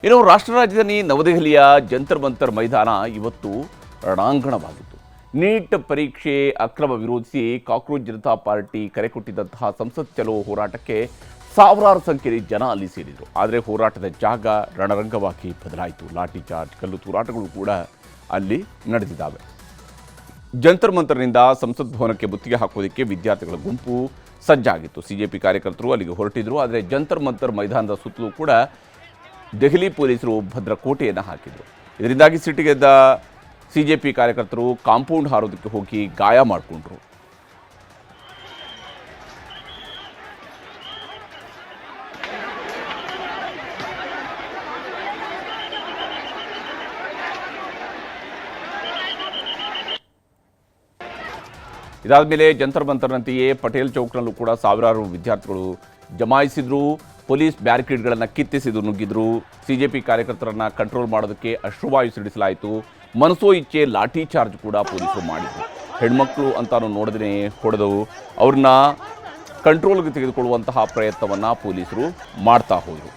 ಇನ್ನು ರಾಷ್ಟ್ರ ರಾಜಧಾನಿ ನವದೆಹಲಿಯ ಜಂತರ್ ಮಂತರ್ ಮೈದಾನ ಇವತ್ತು ರಣಾಂಗಣವಾಗಿತ್ತು. ನೀಟ್ ಪರೀಕ್ಷೆ ಅಕ್ರಮ ವಿರೋಧಿಸಿ ಕಾಕ್ರೋಚ್ ಜನತಾ ಪಾರ್ಟಿ ಕರೆ ಕೊಟ್ಟಿದ್ದಂತಹ ಸಂಸತ್ ಚಲೋ ಹೋರಾಟಕ್ಕೆ ಸಾವಿರಾರು ಸಂಖ್ಯೆಯಲ್ಲಿ ಜನ ಅಲ್ಲಿ ಸೇರಿದರು. ಆದರೆ ಹೋರಾಟದ ಜಾಗ ರಣರಂಗವಾಗಿ ಬದಲಾಯಿತು. ಲಾಠಿ ಚಾರ್ಜ್, ಕಲ್ಲು ತೂರಾಟಗಳು ಕೂಡ ಅಲ್ಲಿ ನಡೆದಿದ್ದಾವೆ. ಜಂತರ್ ಮಂತರ್ನಿಂದ ಸಂಸತ್ ಭವನಕ್ಕೆ ಮುತ್ತಿಗೆ ಹಾಕೋದಕ್ಕೆ ವಿದ್ಯಾರ್ಥಿಗಳ ಗುಂಪು ಸಜ್ಜಾಗಿತ್ತು. ಸಿಜೆಪಿ ಕಾರ್ಯಕರ್ತರು ಅಲ್ಲಿಗೆ ಹೊರಟಿದ್ರು. ಆದರೆ ಜಂತರ್ ಮಂತರ್ ಮೈದಾನದ ಸುತ್ತಲೂ ಕೂಡ ದೆಹಲಿ ಪೊಲೀಸರು ಭದ್ರಕೋಟೆಯನ್ನು ಹಾಕಿದರು. ಇದರಿಂದಾಗಿ ಸಿಟ್ಟಿಗೆದ್ದ ಸಿಜೆಪಿ ಕಾರ್ಯಕರ್ತರು ಕಾಂಪೌಂಡ್ ಹಾರೋದಕ್ಕೆ ಹೋಗಿ ಗಾಯ ಮಾಡಿಕೊಂಡ್ರು. ಇದಾದ ಮೇಲೆ ಜಂತರ್ ಮಂತರ್ನಂತೆಯೇ ಪಟೇಲ್ ಚೌಕ್ನಲ್ಲೂ ಕೂಡ ಸಾವಿರಾರು ವಿದ್ಯಾರ್ಥಿಗಳು ಜಮಾಯಿಸಿದ್ರು. ಪೊಲೀಸ್ ಬ್ಯಾರಿಕೇಡ್ಗಳನ್ನು ಕಿತ್ತಿಸಿದು ನುಗ್ಗಿದ್ರು. ಸಿಜೆಪಿ ಕಾರ್ಯಕರ್ತರನ್ನು ಕಂಟ್ರೋಲ್ ಮಾಡೋದಕ್ಕೆ ಅಶ್ರುವಾಯು ಸಿಡಿಸಲಾಯಿತು. ಮನಸೋ ಇಚ್ಛೆ ಲಾಠಿ ಚಾರ್ಜ್ ಕೂಡ ಪೊಲೀಸರು ಮಾಡಿದರು. ಹೆಣ್ಮಕ್ಳು ಅಂತಾನು ನೋಡದೇ ಹೊಡೆದು ಅವ್ರನ್ನ ಕಂಟ್ರೋಲ್ಗೆ ತೆಗೆದುಕೊಳ್ಳುವಂತಹ ಪ್ರಯತ್ನವನ್ನು ಪೊಲೀಸರು ಮಾಡ್ತಾ ಹೋದರು.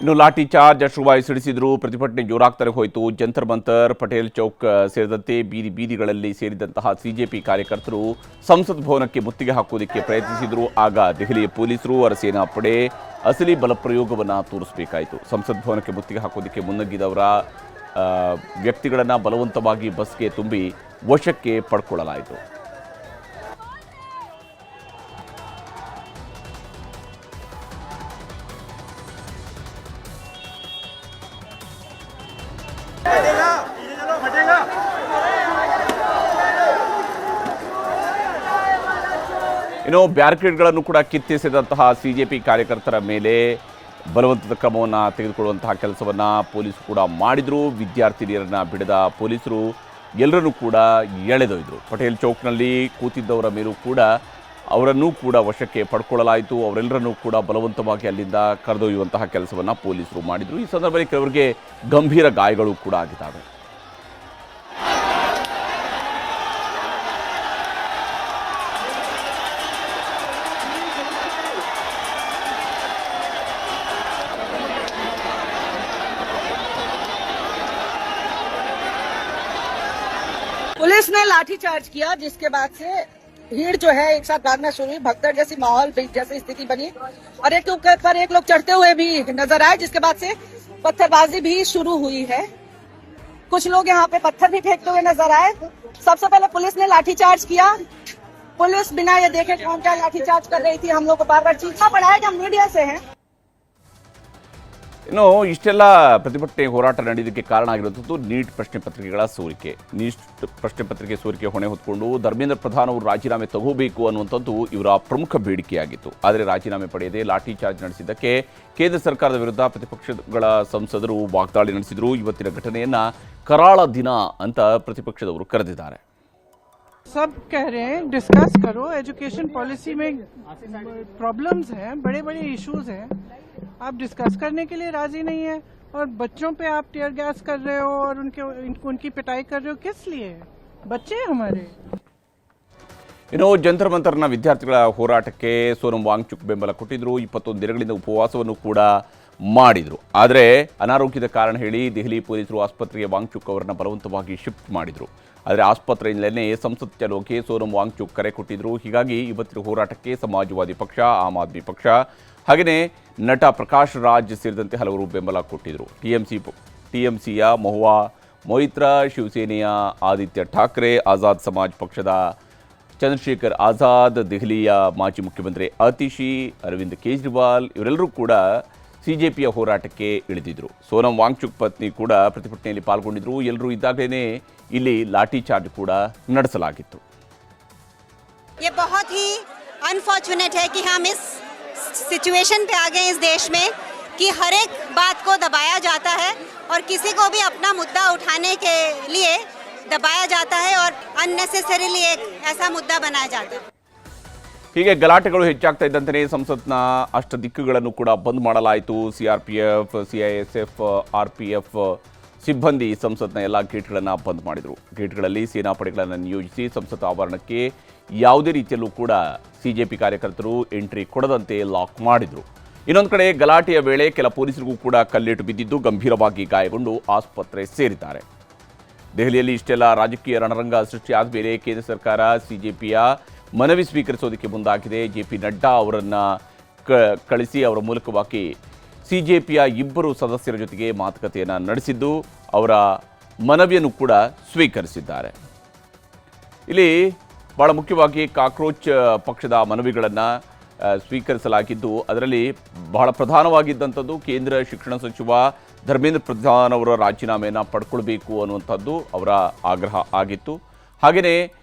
ಇನ್ನು ಲಾಠಿ ಚಾರ್ಜ್, ಅಶ್ರುವಾಯು ಸಿಡಿಸಿದ್ರು. ಪ್ರತಿಭಟನೆ ಜೋರಾಗ್ತಾರೆ ಹೋಯಿತು. ಜಂತರ್ ಮಂತರ್, ಪಟೇಲ್ ಚೌಕ್ ಸೇರಿದಂತೆ ಬೀದಿಗಳಲ್ಲಿ ಸೇರಿದಂತಹ ಸಿಜೆಪಿ ಕಾರ್ಯಕರ್ತರು ಸಂಸತ್ ಭವನಕ್ಕೆ ಮುತ್ತಿಗೆ ಹಾಕೋದಕ್ಕೆ ಪ್ರಯತ್ನಿಸಿದ್ರು. ಆಗ ದೆಹಲಿಯ ಪೊಲೀಸರು, ಅರಸೇನಾ ಪಡೆ ಅಸಲಿ ಬಲಪ್ರಯೋಗವನ್ನು ತೋರಿಸಬೇಕಾಯಿತು. ಸಂಸತ್ ಭವನಕ್ಕೆ ಮುತ್ತಿಗೆ ಹಾಕೋದಕ್ಕೆ ಮುನ್ನಗ್ಗಿದವರ ವ್ಯಕ್ತಿಗಳನ್ನು ಬಲವಂತವಾಗಿ ಬಸ್ಗೆ ತುಂಬಿ ವಶಕ್ಕೆ ಪಡ್ಕೊಳ್ಳಲಾಯಿತು. ಇನ್ನು ಬ್ಯಾರಿಕೇಡ್ಗಳನ್ನು ಕೂಡ ಕಿತ್ತೆಸೆದಂತಹ ಸಿಜೆಪಿ ಕಾರ್ಯಕರ್ತರ ಮೇಲೆ ಬಲವಂತದ ಕ್ರಮವನ್ನು ತೆಗೆದುಕೊಳ್ಳುವಂತಹ ಕೆಲಸವನ್ನು ಪೊಲೀಸರು ಕೂಡ ಮಾಡಿದರು. ವಿದ್ಯಾರ್ಥಿನಿಯರನ್ನು ಬಿಡದ ಪೊಲೀಸರು ಎಲ್ಲರನ್ನೂ ಕೂಡ ಎಳೆದೊಯ್ದರು. ಪಟೇಲ್ ಚೌಕ್ನಲ್ಲಿ ಕೂತಿದ್ದವರ ಮೇಲೂ ಕೂಡ ಅವರನ್ನೂ ಕೂಡ ವಶಕ್ಕೆ ಪಡ್ಕೊಳ್ಳಲಾಯಿತು. ಅವರೆಲ್ಲರನ್ನೂ ಕೂಡ ಬಲವಂತವಾಗಿ ಅಲ್ಲಿಂದ ಕರೆದೊಯ್ಯುವಂತಹ ಕೆಲಸವನ್ನು ಪೊಲೀಸರು ಮಾಡಿದರು. ಈ ಸಂದರ್ಭದಲ್ಲಿ ಕೆಲವರಿಗೆ ಗಂಭೀರ ಗಾಯಗಳು ಕೂಡ ಆಗಿದ್ದಾವೆ. पुलिस ने लाठीचार्ज किया, जिसके बाद से भीड़ जो है एक साथ भागना शुरू हुई. भगदड़ जैसी माहौल जैसी स्थिति बनी और एक पर एक लोग चढ़ते हुए भी नजर आए, जिसके बाद से पत्थरबाजी भी शुरू हुई है. कुछ लोग यहाँ पे पत्थर भी फेंकते हुए नजर आए. सबसे पहले पुलिस ने लाठीचार्ज किया. पुलिस बिना ये देखे कौन क्या लाठीचार्ज कर रही थी, हम लोग को बार बार चीखना पड़ा है कि हम मीडिया से हैं. ಇನ್ನು ಇಷ್ಟೆಲ್ಲ ಪ್ರತಿಭಟನೆ ಹೋರಾಟ ನಡೆಯೋದಕ್ಕೆ ಕಾರಣ ಆಗಿರುವಂಥದ್ದು ನೀಟ್ ಪ್ರಶ್ನೆ ಪತ್ರಿಕೆಗಳ ಸೋರಿಕೆ. ನೀಟ್ ಪ್ರಶ್ನೆ ಪತ್ರಿಕೆ ಸೋರಿಕೆ ಹೊಣೆ ಹೊತ್ಕೊಂಡು ಧರ್ಮೇಂದ್ರ ಪ್ರಧಾನ್ ಅವರು ರಾಜೀನಾಮೆ ತಗೋಬೇಕು ಅನ್ನುವಂಥದ್ದು ಇವರ ಪ್ರಮುಖ ಬೇಡಿಕೆಯಾಗಿತ್ತು. ಆದರೆ ರಾಜೀನಾಮೆ ಪಡೆಯದೆ ಲಾಠಿ ಚಾರ್ಜ್ ನಡೆಸಿದ್ದಕ್ಕೆ ಕೇಂದ್ರ ಸರ್ಕಾರದ ವಿರುದ್ಧ ಪ್ರತಿಪಕ್ಷಗಳ ಸಂಸದರು ವಾಗ್ದಾಳಿ ನಡೆಸಿದರು. ಇವತ್ತಿನ ಘಟನೆಯನ್ನ ಕರಾಳ ದಿನ ಅಂತ ಪ್ರತಿಪಕ್ಷದವರು ಕರೆದಿದ್ದಾರೆ. सब कह रहे हैं डिस्कस करो, एजुकेशन पॉलिसी में प्रॉब्लम्स हैं, बड़े बड़े इश्यूज हैं, आप डिस्कस करने के लिए राजी नहीं है और बच्चों पे आप टीयर गैस कर रहे हो और उनकी पिटाई कर रहे हो. किस लिए? बच्चे हमारे. ಇನ್ನು ಜಂತರ್ ಮಂತರ್ನ ವಿದ್ಯಾರ್ಥಿಗಳ ಹೋರಾಟಕ್ಕೆ ಸೋನಂ ವಾಂಗ್ಚುಕ್ ಬೆಂಬಲ ಕೊಟ್ಟಿದ್ರು. 21 ದಿನಗಳಿಂದ ಉಪವಾಸವನ್ನು ಕೂಡ ಮಾಡಿದರು. ಆದರೆ ಅನಾರೋಗ್ಯದ ಕಾರಣ ಹೇಳಿ ದೆಹಲಿ ಪೊಲೀಸರು ಆಸ್ಪತ್ರೆಗೆ ವಾಂಗ್ಚುಕ್ ಅವರನ್ನು ಬಲವಂತವಾಗಿ ಶಿಫ್ಟ್ ಮಾಡಿದರು. ಆದರೆ ಆಸ್ಪತ್ರೆಯಲ್ಲೇ ಸಂಸತ್ ಚಲೋಕ್ಕೆ ಸೋನಂ ವಾಂಗ್ಚುಕ್ ಕರೆ ಕೊಟ್ಟಿದ್ರು. ಹೀಗಾಗಿ ಇವತ್ತಿನ ಹೋರಾಟಕ್ಕೆ ಸಮಾಜವಾದಿ ಪಕ್ಷ, ಆಮ್ ಆದ್ಮಿ ಪಕ್ಷ ಹಾಗೆಯೇ ನಟ ಪ್ರಕಾಶ್ ರಾಜ್ ಸೇರಿದಂತೆ ಹಲವರು ಬೆಂಬಲ ಕೊಟ್ಟಿದ್ದರು. ಟಿಎಂಸಿಯ ಮಹುವಾ ಮೊಯಿತ್ರಾ, ಶಿವಸೇನೆಯ ಆದಿತ್ಯ ಠಾಕ್ರೆ, ಆಜಾದ್ ಸಮಾಜ್ ಪಕ್ಷದ ಚಂದ್ರಶೇಖರ್ ಆಜಾದ್, ದೆಹಲಿಯ ಮಾಜಿ ಮುಖ್ಯಮಂತ್ರಿ ಅತಿಶಿ, ಅರವಿಂದ್ ಕೇಜ್ರಿವಾಲ್ ಇವರೆಲ್ಲರೂ ಕೂಡ ಸಿಜೆಪಿಯ ಹೋರಾಟಕ್ಕೆ ಇಳಿದಿದ್ರು. ಸೋನಂ ವಾಂಗ್ಚುಕ್ ಪತ್ನಿ ಕೂಡ ಪ್ರತಿಭಟನೆಯಲ್ಲಿ ಪಾಲ್ಗೊಂಡಿದ್ರು. ಎಲ್ಲರೂ ಇದ್ದಾಗಲೇ ಇಲ್ಲಿ ಲಾಠಿ ಚಾರ್ಜ್ ಕೂಡ ನಡೆಸಲಾಗಿತ್ತು. ये बहुत ही अनफॉर्चुनेट है कि हम इस सिचुएशन पे आ गए इस देश में कि हर एक बात को दबाया जाता है और किसी को भी अपना मुद्दा उठाने के लिए दबाया जाता है और अननेसेसरीली एक ऐसा मुद्दा बनाया जाता है. ಹೀಗೆ ಗಲಾಟೆಗಳು ಹೆಚ್ಚಾಗ್ತಾ ಇದ್ದಂತೆ ಸಂಸತ್ನ ಅಷ್ಟ ದಿಕ್ಕುಗಳನ್ನು ಕೂಡ ಬಂದ್ ಮಾಡಲಾಯಿತು. ಸಿಆರ್ಪಿಎಫ್, ಸಿಐಎಸ್ಎಫ್, ಆರ್ಪಿಎಫ್ ಸಿಬ್ಬಂದಿ ಸಂಸತ್ನ ಎಲ್ಲ ಗೇಟ್ಗಳನ್ನು ಬಂದ್ ಮಾಡಿದರು. ಗೇಟ್ಗಳಲ್ಲಿ ಸೇನಾಪಡೆಗಳನ್ನು ನಿಯೋಜಿಸಿ ಸಂಸತ್ ಆವರಣಕ್ಕೆ ಯಾವುದೇ ರೀತಿಯಲ್ಲೂ ಕೂಡ ಸಿಜೆಪಿ ಕಾರ್ಯಕರ್ತರು ಎಂಟ್ರಿ ಕೊಡದಂತೆ ಲಾಕ್ ಮಾಡಿದರು. ಇನ್ನೊಂದು ಕಡೆ ಗಲಾಟೆಯ ವೇಳೆ ಕೆಲ ಪೊಲೀಸರಿಗೂ ಕೂಡ ಕಲ್ಲೇಟು ಬಿದ್ದಿದ್ದು ಗಂಭೀರವಾಗಿ ಗಾಯಗೊಂಡು ಆಸ್ಪತ್ರೆ ಸೇರಿದ್ದಾರೆ. ದೆಹಲಿಯಲ್ಲಿ ಇಷ್ಟೆಲ್ಲ ರಾಜಕೀಯ ರಣರಂಗ ಸೃಷ್ಟಿಯಾದ ಮೇಲೆ ಕೇಂದ್ರ ಸರ್ಕಾರ ಸಿಜೆಪಿಯ ಮನವಿ ಸ್ವೀಕರಿಸೋದಕ್ಕೆ ಮುಂದಾಗಿದೆ. ಜೆ.ಪಿ. ನಡ್ಡಾ ಅವರನ್ನು ಕಳಿಸಿ ಅವರ ಮೂಲಕವಾಗಿ ಸಿಜೆಪಿಯ ಇಬ್ಬರು ಸದಸ್ಯರ ಜೊತೆಗೆ ಮಾತುಕತೆಯನ್ನು ನಡೆಸಿದ್ದು ಅವರ ಮನವಿಯನ್ನು ಕೂಡ ಸ್ವೀಕರಿಸಿದ್ದಾರೆ. ಇಲ್ಲಿ ಬಹಳ ಮುಖ್ಯವಾಗಿ ಕಾಕ್ರೋಚ್ ಪಕ್ಷದ ಮನವಿಗಳನ್ನು ಸ್ವೀಕರಿಸಲಾಗಿದ್ದು ಅದರಲ್ಲಿ ಬಹಳ ಪ್ರಧಾನವಾಗಿದ್ದಂಥದ್ದು ಕೇಂದ್ರ ಶಿಕ್ಷಣ ಸಚಿವ ಧರ್ಮೇಂದ್ರ ಪ್ರಧಾನ್ ಅವರ ರಾಜೀನಾಮೆಯನ್ನು ಪಡ್ಕೊಳ್ಬೇಕು ಅನ್ನುವಂಥದ್ದು ಅವರ ಆಗ್ರಹ ಆಗಿತ್ತು. ಹಾಗೆಯೇ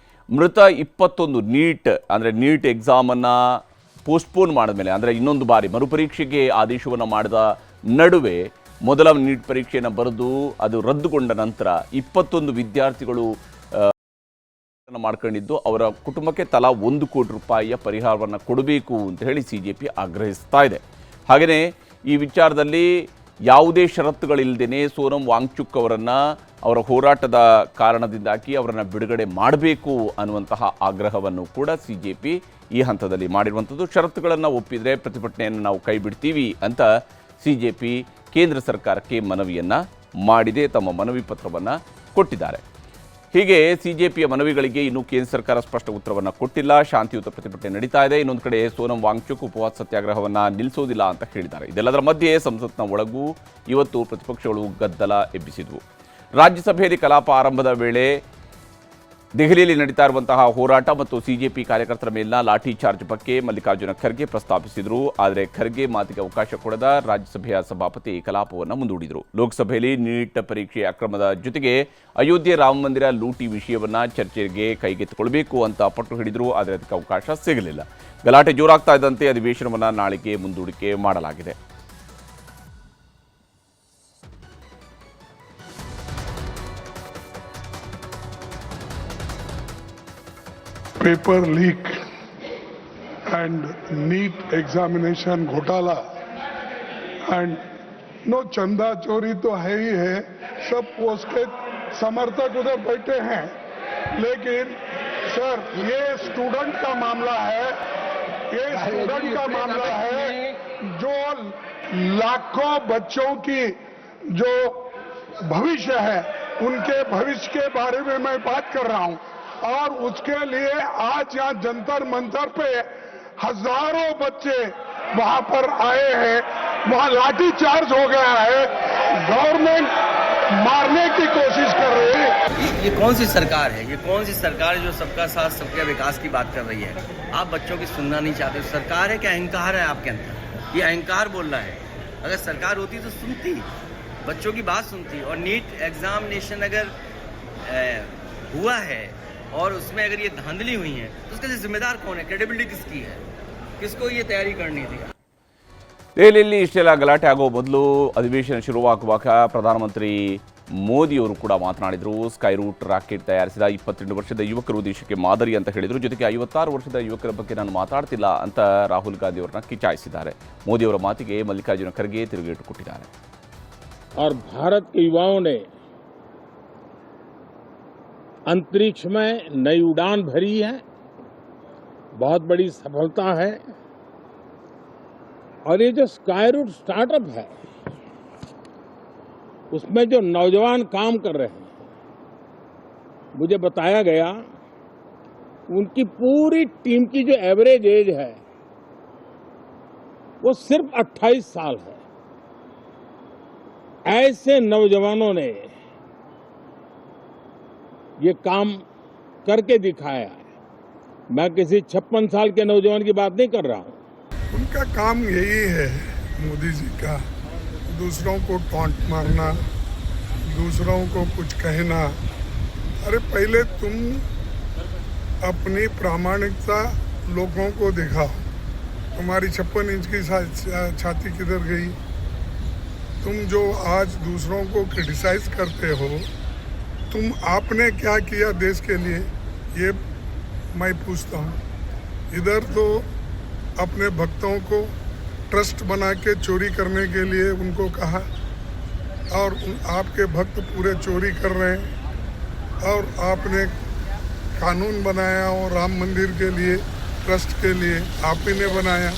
ಮೃತ 21 ನೀಟ್ ಎಕ್ಸಾಮನ್ನು ಪೋಸ್ಟ್ಪೋನ್ ಮಾಡಿದ ಮೇಲೆ ಅಂದರೆ ಇನ್ನೊಂದು ಬಾರಿ ಮರುಪರೀಕ್ಷೆಗೆ ಆದೇಶವನ್ನು ಮಾಡಿದ ನಡುವೆ ಮೊದಲ ನೀಟ್ ಪರೀಕ್ಷೆಯನ್ನು ಬರೆದು ಅದು ರದ್ದುಗೊಂಡ ನಂತರ 21 ವಿದ್ಯಾರ್ಥಿಗಳು ಮಾಡ್ಕೊಂಡಿದ್ದು ಅವರ ಕುಟುಂಬಕ್ಕೆ ತಲಾ 1 ಕೋಟಿ ರೂಪಾಯಿಯ ಪರಿಹಾರವನ್ನು ಕೊಡಬೇಕು ಅಂತ ಹೇಳಿ ಸಿಜೆಪಿ ಆಗ್ರಹಿಸ್ತಾ ಇದೆ. ಹಾಗೆಯೇ ಈ ವಿಚಾರದಲ್ಲಿ ಯಾವುದೇ ಷರತ್ತುಗಳಿಲ್ಲದೇ ಸೋನಂ ವಾಂಗ್ಚುಕ್ ಅವರನ್ನು ಅವರ ಹೋರಾಟದ ಕಾರಣದಿಂದಾಗಿ ಅವರನ್ನು ಬಿಡುಗಡೆ ಮಾಡಬೇಕು ಅನ್ನುವಂತಹ ಆಗ್ರಹವನ್ನು ಕೂಡ ಸಿಜೆಪಿ ಈ ಹಂತದಲ್ಲಿ ಮಾಡಿರುವಂಥದ್ದು. ಷರತ್ತುಗಳನ್ನು ಒಪ್ಪಿದರೆ ಪ್ರತಿಭಟನೆಯನ್ನು ನಾವು ಕೈ ಬಿಡ್ತೀವಿ ಅಂತ ಸಿಜೆಪಿ ಕೇಂದ್ರ ಸರ್ಕಾರಕ್ಕೆ ಮನವಿಯನ್ನು ಮಾಡಿದೆ, ತಮ್ಮ ಮನವಿ ಪತ್ರವನ್ನು ಕೊಟ್ಟಿದ್ದಾರೆ. ಹೀಗೆ ಸಿಜೆಪಿಯ ಮನವಿಗಳಿಗೆ ಇನ್ನೂ ಕೇಂದ್ರ ಸರ್ಕಾರ ಸ್ಪಷ್ಟ ಉತ್ತರವನ್ನು ಕೊಟ್ಟಿಲ್ಲ. ಶಾಂತಿಯುತ ಪ್ರತಿಭಟನೆ ನಡೀತಾ ಇದೆ. ಇನ್ನೊಂದು ಕಡೆ ಸೋನಂ ವಾಂಗ್ಚುಕ್ ಉಪವಾಸ ಸತ್ಯಾಗ್ರಹವನ್ನು ನಿಲ್ಲಿಸೋದಿಲ್ಲ ಅಂತ ಹೇಳಿದ್ದಾರೆ. ಇದೆಲ್ಲದರ ಮಧ್ಯೆ ಸಂಸತ್ನ ಒಳಗೂ ಇವತ್ತು ಪ್ರತಿಪಕ್ಷಗಳು ಗದ್ದಲ ಎಬ್ಬಿಸಿದ್ವು. ರಾಜ್ಯಸಭೆಯಲ್ಲಿ ಕಲಾಪ ಆರಂಭದ ವೇಳೆ ದೆಹಲಿಯಲ್ಲಿ ನಡೀತಾ ಇರುವಂತಹ ಹೋರಾಟ ಮತ್ತು ಸಿಜೆಪಿ ಕಾರ್ಯಕರ್ತರ ಮೇಲಿನ ಲಾಠಿ ಚಾರ್ಜ್ ಬಗ್ಗೆ ಮಲ್ಲಿಕಾರ್ಜುನ ಖರ್ಗೆ ಪ್ರಸ್ತಾಪಿಸಿದರು. ಆದರೆ ಖರ್ಗೆ ಮಾತಿಗೆ ಅವಕಾಶ ಕೊಡದ ರಾಜ್ಯಸಭೆಯ ಸಭಾಪತಿ ಕಲಾಪವನ್ನು ಮುಂದೂಡಿದರು. ಲೋಕಸಭೆಯಲ್ಲಿ ನೀಟ್ ಪರೀಕ್ಷೆ ಅಕ್ರಮದ ಜೊತೆಗೆ ಅಯೋಧ್ಯೆ ರಾಮ ಮಂದಿರ ಲೂಟಿ ವಿಷಯವನ್ನು ಚರ್ಚೆಗೆ ಕೈಗೆತ್ತಿಕೊಳ್ಳಬೇಕು ಅಂತ ಪಟ್ಟು ಹಿಡಿದರು. ಆದರೆ ಅದಕ್ಕೆ ಅವಕಾಶ ಸಿಗಲಿಲ್ಲ. ಗಲಾಟೆ ಜೋರಾಗ್ತಾ ಇದ್ದಂತೆ ಅಧಿವೇಶನವನ್ನು ನಾಳೆಗೆ ಮುಂದೂಡಿಕೆ ಮಾಡಲಾಗಿದೆ. Paper leak and NEET examination घोटाला and नो चंदा चोरी तो है ही है, सब उसके समर्थक उधर बैठे हैं. लेकिन सर ये स्टूडेंट का मामला है, जो लाखों बच्चों की जो भविष्य है उनके भविष्य के बारे में मैं बात कर रहा हूं. और उसके लिए आज यहाँ जंतर मंतर पे हजारों बच्चे वहां पर आए हैं, वहां लाठी चार्ज हो गया है, गवर्नमेंट मारने की कोशिश कर रही है. ये कौन सी सरकार है? ये कौन सी सरकार है जो सबका साथ सबके विकास की बात कर रही है? आप बच्चों की सुनना नहीं चाहते. सरकार है क्या अहंकार है आपके अंदर? ये अहंकार बोल रहा है. अगर सरकार होती तो सुनती, बच्चों की बात सुनती. और नीट एग्जामिनेशन अगर हुआ है और उसमें अगर ये धांधली हुई है तो उसके लिए जिम्मेदार कौन है? क्रेडिबिलिटी किसकी है? किसको ये तैयारी करनी थी? ದೆಹಲಿಯಲ್ಲಿ ಇಷ್ಟೆಲ್ಲ ಗಲಾಟೆ ಆಗೋ ಮೊದಲು ಅಧಿವೇಶನ ಶುರುವಾಗುವಾಗ ಪ್ರಧಾನಮಂತ್ರಿ ಮೋದಿಯವರು ಕೂಡ ಮಾತನಾಡಿದರು. ಸ್ಕೈ ರೂಟ್ ರಾಕೆಟ್ ತಯಾರಿಸಿದ 22 ವರ್ಷದ ಯುವಕರು ದೇಶಕ್ಕೆ ಮಾದರಿ ಅಂತ ಹೇಳಿದರು. ಜೊತೆಗೆ 56 ವರ್ಷದ ಯುವಕರ ಬಗ್ಗೆ ನಾನು ಮಾತಾಡ್ತಿಲ್ಲ ಅಂತ ರಾಹುಲ್ ಗಾಂಧಿ ಅವರನ್ನ ಕಿಚಾಯಿಸಿದ್ದಾರೆ. ಮೋದಿಯವರ ಮಾತಿಗೆ ಮಲ್ಲಿಕಾರ್ಜುನ ಖರ್ಗೆ ತಿರುಗೇಟು ಕೊಟ್ಟಿದ್ದಾರೆ. और भारत के युवाओं ने अंतरिक्ष में नई उड़ान भरी है, बहुत बड़ी सफलता है. और ये जो स्काई रूट स्टार्टअप है उसमें जो नौजवान काम कर रहे हैं, मुझे बताया गया उनकी पूरी टीम की जो एवरेज एज है वो सिर्फ 28 साल है. ऐसे नौजवानों ने ये काम करके दिखाया है. मैं किसी 56 साल के नौजवान की बात नहीं कर रहा हूं. उनका काम यही है, मोदी जी का, दूसरों को टॉन्ट मारना, दूसरों को कुछ कहना. अरे पहले तुम अपनी प्रामाणिकता लोगों को दिखाओ. तुम्हारी 56 इंच की छाती किधर गई? तुम जो आज दूसरों को क्रिटिसाइज करते हो, तुम आपने क्या किया देश के लिए, ये मैं पूछता हूँ. इधर तो अपने भक्तों को ट्रस्ट बना के चोरी करने के लिए उनको कहा, और आपके भक्त पूरे चोरी कर रहे हैं और आपने कानून बनाया और राम मंदिर के लिए ट्रस्ट के लिए आप ही ने बनाया।